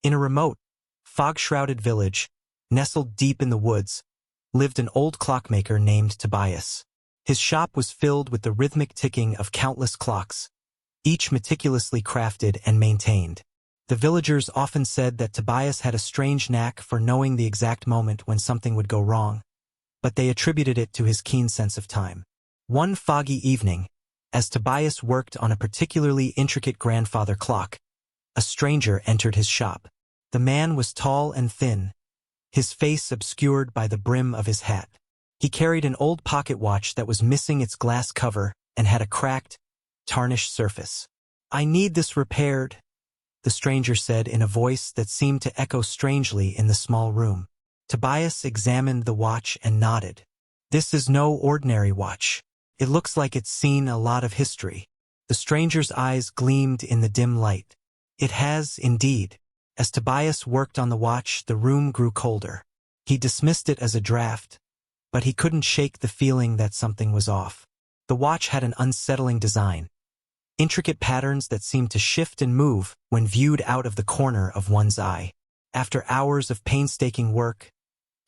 In a remote, fog-shrouded village, nestled deep in the woods, lived an old clockmaker named Tobias. His shop was filled with the rhythmic ticking of countless clocks, each meticulously crafted and maintained. The villagers often said that Tobias had a strange knack for knowing the exact moment when something would go wrong, but they attributed it to his keen sense of time. One foggy evening, as Tobias worked on a particularly intricate grandfather clock, a stranger entered his shop. The man was tall and thin, his face obscured by the brim of his hat. He carried an old pocket watch that was missing its glass cover and had a cracked, tarnished surface. "I need this repaired," the stranger said in a voice that seemed to echo strangely in the small room. Tobias examined the watch and nodded. "This is no ordinary watch. It looks like it's seen a lot of history." The stranger's eyes gleamed in the dim light. "It has, indeed." As Tobias worked on the watch, the room grew colder. He dismissed it as a draft, but he couldn't shake the feeling that something was off. The watch had an unsettling design, intricate patterns that seemed to shift and move when viewed out of the corner of one's eye. After hours of painstaking work,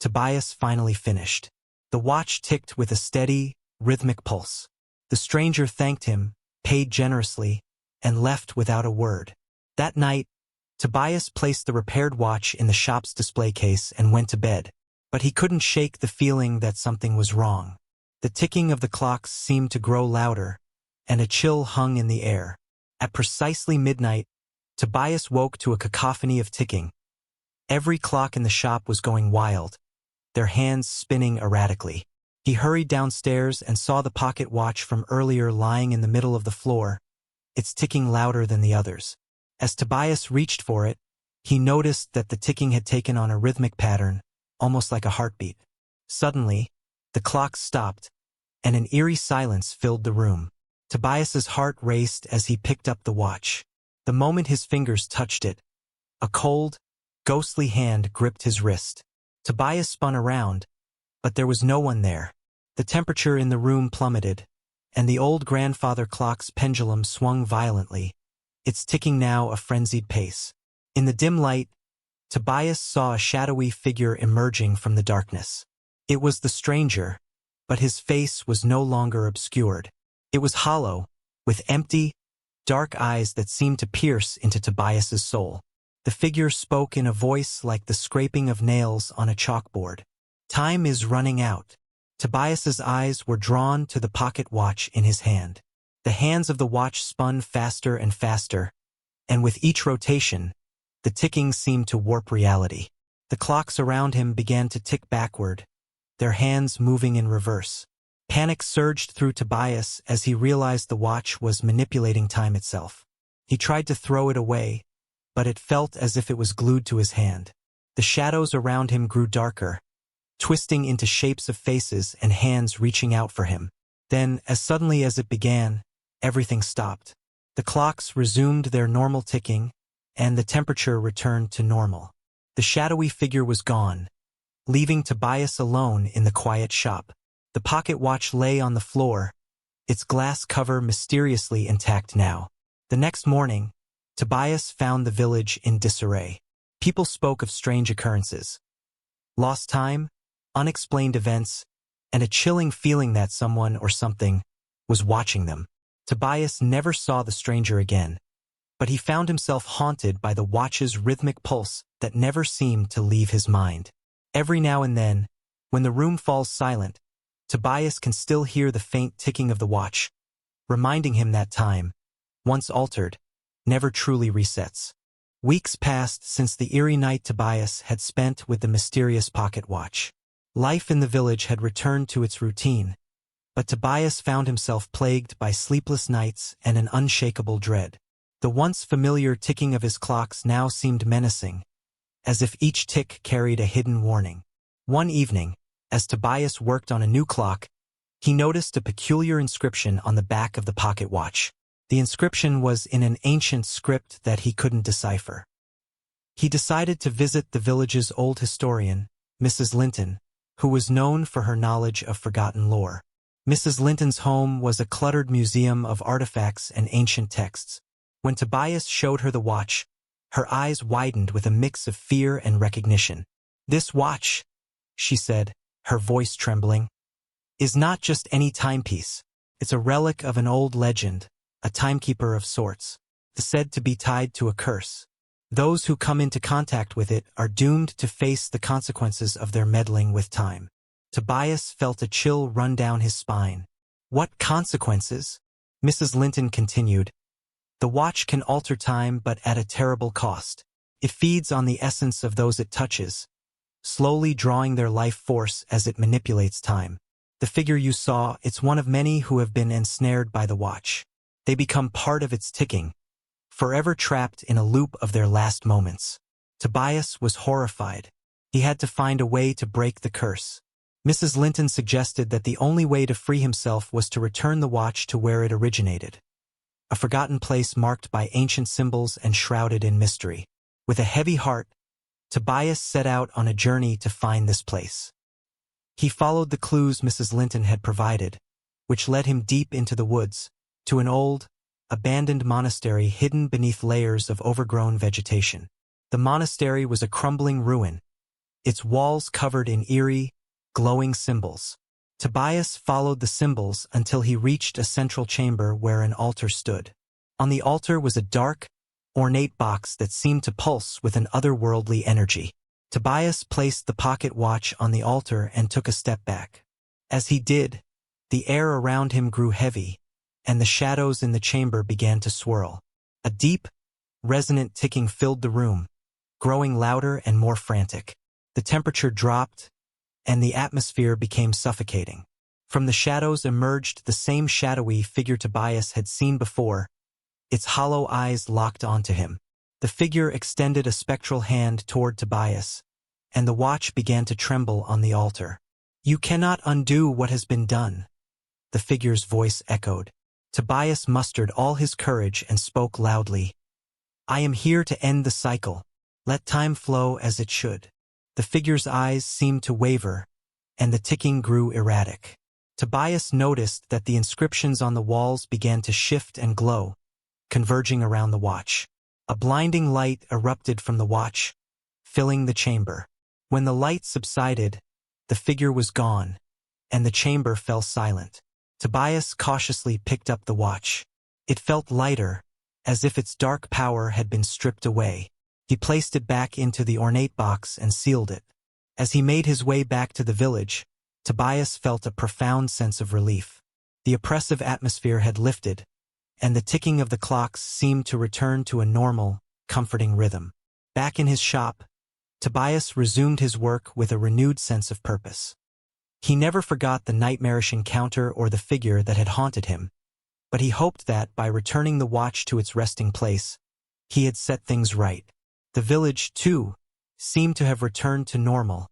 Tobias finally finished. The watch ticked with a steady, rhythmic pulse. The stranger thanked him, paid generously, and left without a word. That night, Tobias placed the repaired watch in the shop's display case and went to bed, but he couldn't shake the feeling that something was wrong. The ticking of the clocks seemed to grow louder, and a chill hung in the air. At precisely midnight, Tobias woke to a cacophony of ticking. Every clock in the shop was going wild, their hands spinning erratically. He hurried downstairs and saw the pocket watch from earlier lying in the middle of the floor, its ticking louder than the others. As Tobias reached for it, he noticed that the ticking had taken on a rhythmic pattern, almost like a heartbeat. Suddenly, the clock stopped, and an eerie silence filled the room. Tobias's heart raced as he picked up the watch. The moment his fingers touched it, a cold, ghostly hand gripped his wrist. Tobias spun around, but there was no one there. The temperature in the room plummeted, and the old grandfather clock's pendulum swung violently, its ticking now a frenzied pace. In the dim light, Tobias saw a shadowy figure emerging from the darkness. It was the stranger, but his face was no longer obscured. It was hollow, with empty, dark eyes that seemed to pierce into Tobias's soul. The figure spoke in a voice like the scraping of nails on a chalkboard. "Time is running out." Tobias's eyes were drawn to the pocket watch in his hand. The hands of the watch spun faster and faster, and with each rotation, the ticking seemed to warp reality. The clocks around him began to tick backward, their hands moving in reverse. Panic surged through Tobias as he realized the watch was manipulating time itself. He tried to throw it away, but it felt as if it was glued to his hand. The shadows around him grew darker, twisting into shapes of faces and hands reaching out for him. Then, as suddenly as it began, everything stopped. The clocks resumed their normal ticking, and the temperature returned to normal. The shadowy figure was gone, leaving Tobias alone in the quiet shop. The pocket watch lay on the floor, its glass cover mysteriously intact now. The next morning, Tobias found the village in disarray. People spoke of strange occurrences, lost time, unexplained events, and a chilling feeling that someone or something was watching them. Tobias never saw the stranger again, but he found himself haunted by the watch's rhythmic pulse that never seemed to leave his mind. Every now and then, when the room falls silent, Tobias can still hear the faint ticking of the watch, reminding him that time, once altered, never truly resets. Weeks passed since the eerie night Tobias had spent with the mysterious pocket watch. Life in the village had returned to its routine, but Tobias found himself plagued by sleepless nights and an unshakable dread. The once familiar ticking of his clocks now seemed menacing, as if each tick carried a hidden warning. One evening, as Tobias worked on a new clock, he noticed a peculiar inscription on the back of the pocket watch. The inscription was in an ancient script that he couldn't decipher. He decided to visit the village's old historian, Mrs. Linton, who was known for her knowledge of forgotten lore. Mrs. Linton's home was a cluttered museum of artifacts and ancient texts. When Tobias showed her the watch, Her eyes widened with a mix of fear and recognition. "This watch," she said, her voice trembling, "is not just any timepiece. It's a relic of an old legend, a timekeeper of sorts, said to be tied to a curse. Those who come into contact with it are doomed to face the consequences of their meddling with time." Tobias felt a chill run down his spine. "What consequences?" Mrs. Linton continued. "The watch can alter time, but at a terrible cost. It feeds on the essence of those it touches, slowly drawing their life force as it manipulates time. The figure you saw, it's one of many who have been ensnared by the watch. They become part of its ticking, forever trapped in a loop of their last moments." Tobias was horrified. He had to find a way to break the curse. Mrs. Linton suggested that the only way to free himself was to return the watch to where it originated, a forgotten place marked by ancient symbols and shrouded in mystery. With a heavy heart, Tobias set out on a journey to find this place. He followed the clues Mrs. Linton had provided, which led him deep into the woods, to an old, abandoned monastery hidden beneath layers of overgrown vegetation. The monastery was a crumbling ruin, its walls covered in eerie, glowing symbols. Tobias followed the symbols until he reached a central chamber where an altar stood. On the altar was a dark, ornate box that seemed to pulse with an otherworldly energy. Tobias placed the pocket watch on the altar and took a step back. As he did, the air around him grew heavy, and the shadows in the chamber began to swirl. A deep, resonant ticking filled the room, growing louder and more frantic. The temperature dropped, and the atmosphere became suffocating. From the shadows emerged the same shadowy figure Tobias had seen before, its hollow eyes locked onto him. The figure extended a spectral hand toward Tobias, and the watch began to tremble on the altar. "You cannot undo what has been done," the figure's voice echoed. Tobias mustered all his courage and spoke loudly. "I am here to end the cycle. Let time flow as it should." The figure's eyes seemed to waver, and the ticking grew erratic. Tobias noticed that the inscriptions on the walls began to shift and glow, converging around the watch. A blinding light erupted from the watch, filling the chamber. When the light subsided, the figure was gone, and the chamber fell silent. Tobias cautiously picked up the watch. It felt lighter, as if its dark power had been stripped away. He placed it back into the ornate box and sealed it. As he made his way back to the village, Tobias felt a profound sense of relief. The oppressive atmosphere had lifted, and the ticking of the clocks seemed to return to a normal, comforting rhythm. Back in his shop, Tobias resumed his work with a renewed sense of purpose. He never forgot the nightmarish encounter or the figure that had haunted him, but he hoped that, by returning the watch to its resting place, he had set things right. The village, too, seemed to have returned to normal,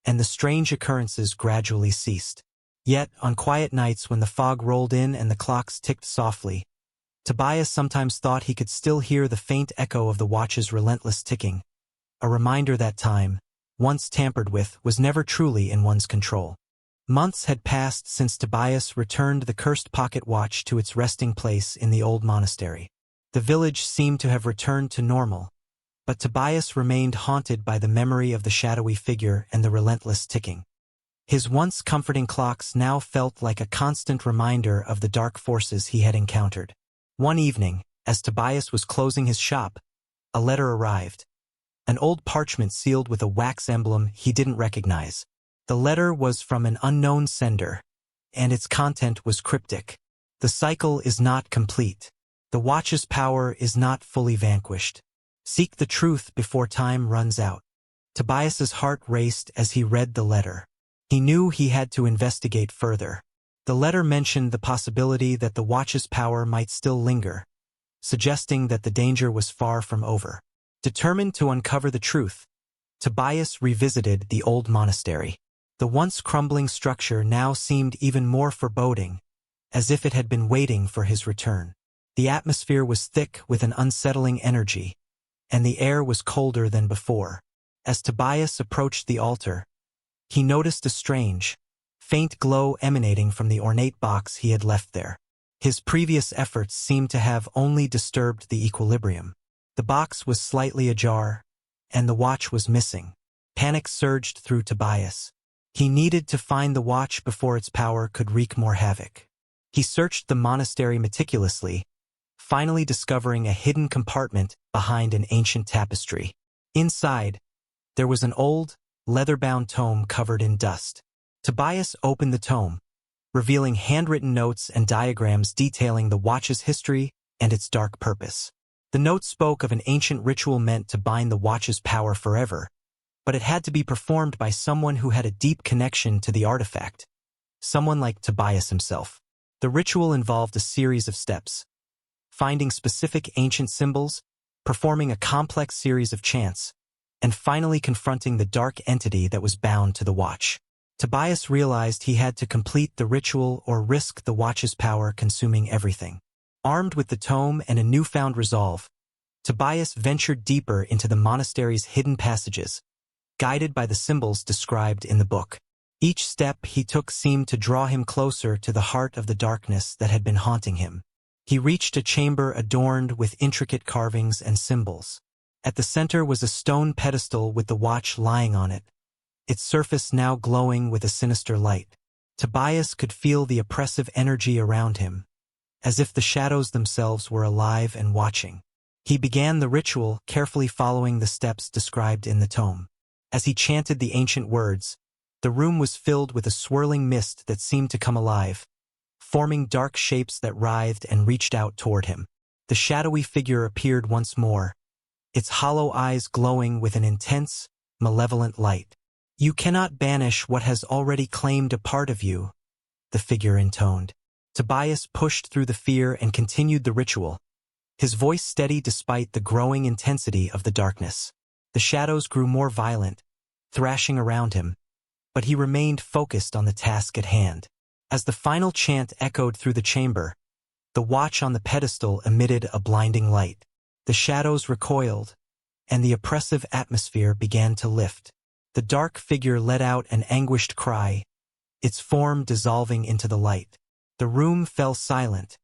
and the strange occurrences gradually ceased. Yet, on quiet nights when the fog rolled in and the clocks ticked softly, Tobias sometimes thought he could still hear the faint echo of the watch's relentless ticking, a reminder that time, once tampered with, was never truly in one's control. Months had passed since Tobias returned the cursed pocket watch to its resting place in the old monastery. The village seemed to have returned to normal, but Tobias remained haunted by the memory of the shadowy figure and the relentless ticking. His once comforting clocks now felt like a constant reminder of the dark forces he had encountered. One evening, as Tobias was closing his shop, a letter arrived. An old parchment sealed with a wax emblem he didn't recognize. The letter was from an unknown sender, and its content was cryptic. "The cycle is not complete. The watch's power is not fully vanquished. Seek the truth before time runs out." Tobias's heart raced as he read the letter. He knew he had to investigate further. The letter mentioned the possibility that the watch's power might still linger, suggesting that the danger was far from over. Determined to uncover the truth, Tobias revisited the old monastery. The once crumbling structure now seemed even more foreboding, as if it had been waiting for his return. The atmosphere was thick with an unsettling energy, and the air was colder than before. As Tobias approached the altar, he noticed a strange, faint glow emanating from the ornate box he had left there. His previous efforts seemed to have only disturbed the equilibrium. The box was slightly ajar, and the watch was missing. Panic surged through Tobias. He needed to find the watch before its power could wreak more havoc. He searched the monastery meticulously, finally discovering a hidden compartment behind an ancient tapestry. Inside, there was an old, leather-bound tome covered in dust. Tobias opened the tome, revealing handwritten notes and diagrams detailing the watch's history and its dark purpose. The notes spoke of an ancient ritual meant to bind the watch's power forever, but it had to be performed by someone who had a deep connection to the artifact, someone like Tobias himself. The ritual involved a series of steps: finding specific ancient symbols, performing a complex series of chants, and finally confronting the dark entity that was bound to the watch. Tobias realized he had to complete the ritual or risk the watch's power consuming everything. Armed with the tome and a newfound resolve, Tobias ventured deeper into the monastery's hidden passages, guided by the symbols described in the book. Each step he took seemed to draw him closer to the heart of the darkness that had been haunting him. He reached a chamber adorned with intricate carvings and symbols. At the center was a stone pedestal with the watch lying on it, its surface now glowing with a sinister light. Tobias could feel the oppressive energy around him, as if the shadows themselves were alive and watching. He began the ritual, carefully following the steps described in the tome. As he chanted the ancient words, the room was filled with a swirling mist that seemed to come alive, forming dark shapes that writhed and reached out toward him. The shadowy figure appeared once more, its hollow eyes glowing with an intense, malevolent light. "You cannot banish what has already claimed a part of you," the figure intoned. Tobias pushed through the fear and continued the ritual, his voice steady despite the growing intensity of the darkness. The shadows grew more violent, thrashing around him, but he remained focused on the task at hand. As the final chant echoed through the chamber, the watch on the pedestal emitted a blinding light. The shadows recoiled, and the oppressive atmosphere began to lift. The dark figure let out an anguished cry, its form dissolving into the light. The room fell silent,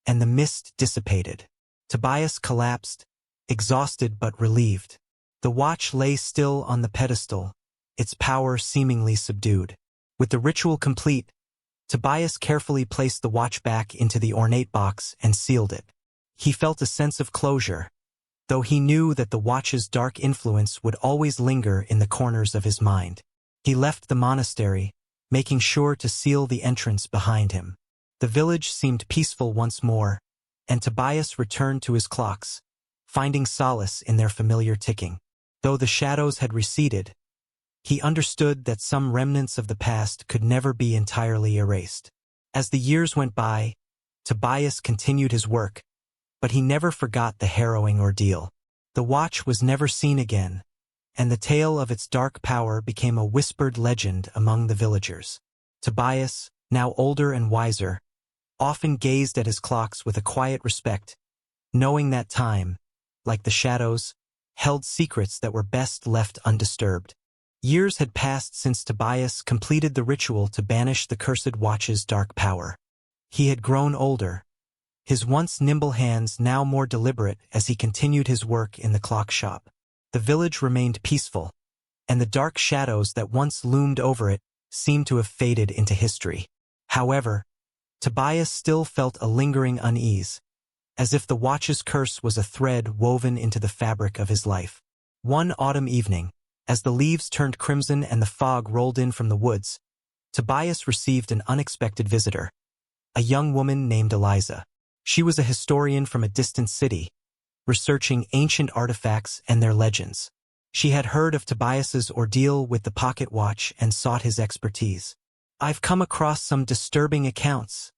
and the mist dissipated. Tobias collapsed, exhausted but relieved. The watch lay still on the pedestal, its power seemingly subdued. With the ritual complete, Tobias carefully placed the watch back into the ornate box and sealed it. He felt a sense of closure, though he knew that the watch's dark influence would always linger in the corners of his mind. He left the monastery, making sure to seal the entrance behind him. The village seemed peaceful once more, and Tobias returned to his clocks, finding solace in their familiar ticking. Though the shadows had receded, he understood that some remnants of the past could never be entirely erased. As the years went by, Tobias continued his work, but he never forgot the harrowing ordeal. The watch was never seen again, and the tale of its dark power became a whispered legend among the villagers. Tobias, now older and wiser, often gazed at his clocks with a quiet respect, knowing that time, like the shadows, held secrets that were best left undisturbed. Years had passed since Tobias completed the ritual to banish the cursed watch's dark power. He had grown older, his once nimble hands now more deliberate as he continued his work in the clock shop. The village remained peaceful, and the dark shadows that once loomed over it seemed to have faded into history. However, Tobias still felt a lingering unease, as if the watch's curse was a thread woven into the fabric of his life. One autumn evening, as the leaves turned crimson and the fog rolled in from the woods, Tobias received an unexpected visitor, a young woman named Eliza. She was a historian from a distant city, researching ancient artifacts and their legends. She had heard of Tobias's ordeal with the pocket watch and sought his expertise. "I've come across some disturbing accounts,"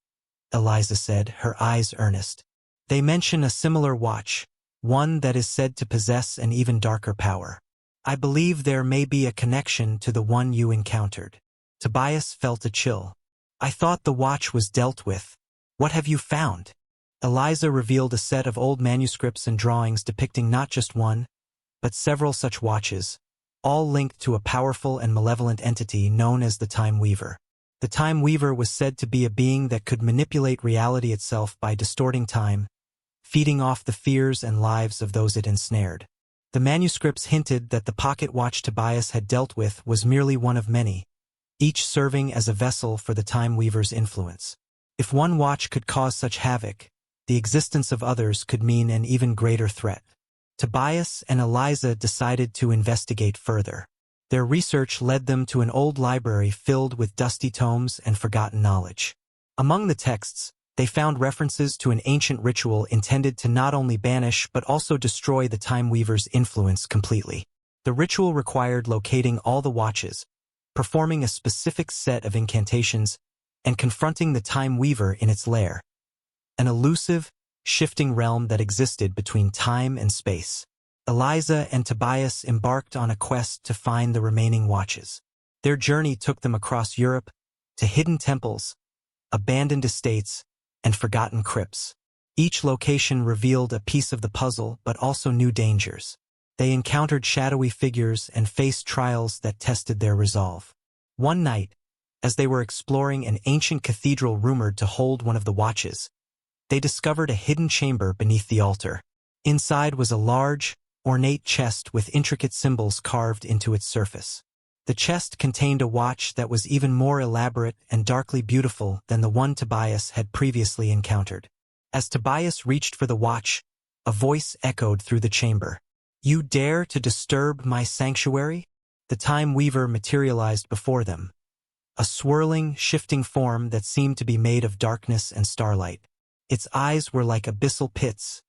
Eliza said, her eyes earnest. "They mention a similar watch, one that is said to possess an even darker power. I believe there may be a connection to the one you encountered." Tobias felt a chill. "I thought the watch was dealt with. What have you found?" Eliza revealed a set of old manuscripts and drawings depicting not just one, but several such watches, all linked to a powerful and malevolent entity known as the Time Weaver. The Time Weaver was said to be a being that could manipulate reality itself by distorting time, feeding off the fears and lives of those it ensnared. The manuscripts hinted that the pocket watch Tobias had dealt with was merely one of many, each serving as a vessel for the Time Weaver's influence. If one watch could cause such havoc, the existence of others could mean an even greater threat. Tobias and Eliza decided to investigate further. Their research led them to an old library filled with dusty tomes and forgotten knowledge. Among the texts, they found references to an ancient ritual intended to not only banish but also destroy the Time Weaver's influence completely. The ritual required locating all the watches, performing a specific set of incantations, and confronting the Time Weaver in its lair, an elusive, shifting realm that existed between time and space. Eliza and Tobias embarked on a quest to find the remaining watches. Their journey took them across Europe, to hidden temples, abandoned estates, and forgotten crypts. Each location revealed a piece of the puzzle but also new dangers. They encountered shadowy figures and faced trials that tested their resolve. One night, as they were exploring an ancient cathedral rumored to hold one of the watches, they discovered a hidden chamber beneath the altar. Inside was a large, ornate chest with intricate symbols carved into its surface. The chest contained a watch that was even more elaborate and darkly beautiful than the one Tobias had previously encountered. As Tobias reached for the watch, a voice echoed through the chamber. "You dare to disturb my sanctuary?" The Time Weaver materialized before them, a swirling, shifting form that seemed to be made of darkness and starlight. Its eyes were like abyssal pits,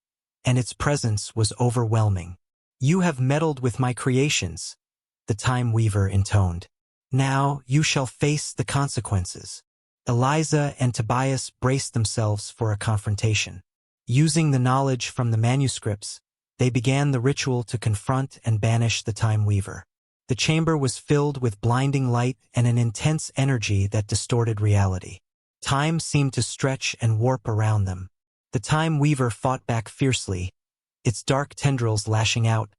and its presence was overwhelming. "You have meddled with my creations," the Time Weaver intoned. "Now you shall face the consequences." Eliza and Tobias braced themselves for a confrontation. Using the knowledge from the manuscripts, they began the ritual to confront and banish the Time Weaver. The chamber was filled with blinding light and an intense energy that distorted reality. Time seemed to stretch and warp around them. The Time Weaver fought back fiercely, its dark tendrils lashing out,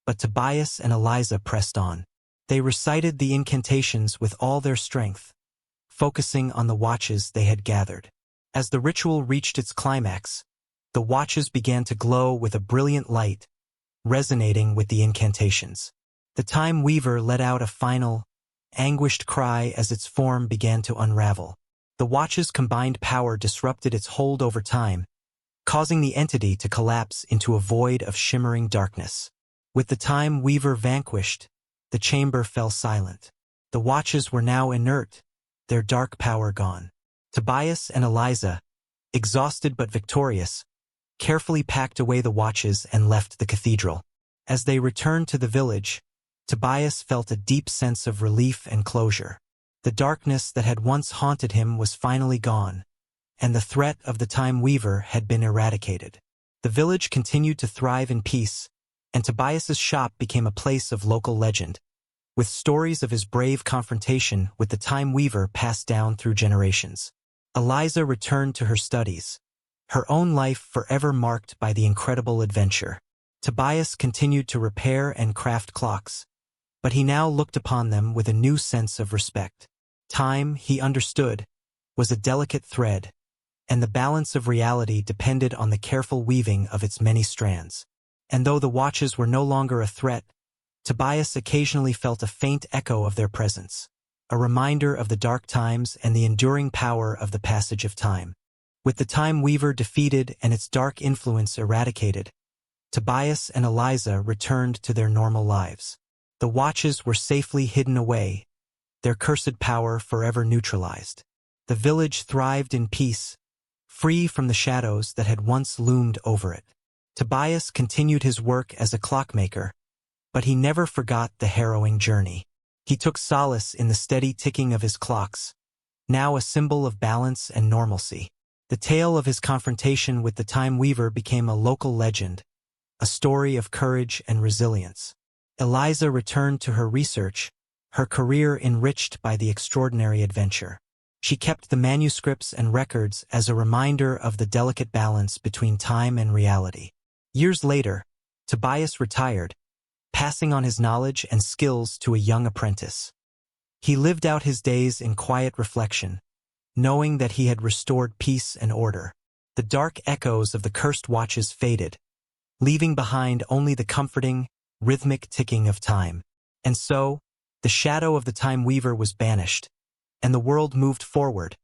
but Tobias and Eliza pressed on. They recited the incantations with all their strength, focusing on the watches they had gathered. As the ritual reached its climax, the watches began to glow with a brilliant light, resonating with the incantations. The Time Weaver let out a final, anguished cry as its form began to unravel. The watch's combined power disrupted its hold over time, causing the entity to collapse into a void of shimmering darkness. With the Time Weaver vanquished, the chamber fell silent. The watches were now inert, their dark power gone. Tobias and Eliza, exhausted but victorious, carefully packed away the watches and left the cathedral. As they returned to the village, Tobias felt a deep sense of relief and closure. The darkness that had once haunted him was finally gone, and the threat of the Time Weaver had been eradicated. The village continued to thrive in peace, and Tobias's shop became a place of local legend, with stories of his brave confrontation with the Time Weaver passed down through generations. Eliza returned to her studies, her own life forever marked by the incredible adventure. Tobias continued to repair and craft clocks, but he now looked upon them with a new sense of respect. Time, he understood, was a delicate thread, and the balance of reality depended on the careful weaving of its many strands. And though the watches were no longer a threat, Tobias occasionally felt a faint echo of their presence, a reminder of the dark times and the enduring power of the passage of time. With the Time Weaver defeated and its dark influence eradicated, Tobias and Eliza returned to their normal lives. The watches were safely hidden away, their cursed power forever neutralized. The village thrived in peace, free from the shadows that had once loomed over it. Tobias continued his work as a clockmaker, but he never forgot the harrowing journey. He took solace in the steady ticking of his clocks, now a symbol of balance and normalcy. The tale of his confrontation with the Time Weaver became a local legend, a story of courage and resilience. Eliza returned to her research, her career enriched by the extraordinary adventure. She kept the manuscripts and records as a reminder of the delicate balance between time and reality. Years later, Tobias retired, passing on his knowledge and skills to a young apprentice. He lived out his days in quiet reflection, knowing that he had restored peace and order. the dark echoes of the cursed watches faded, leaving behind only the comforting, rhythmic ticking of time. And so, the shadow of the Time Weaver was banished, and the world moved forward,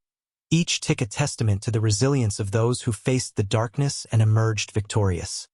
each tick a testament to the resilience of those who faced the darkness and emerged victorious.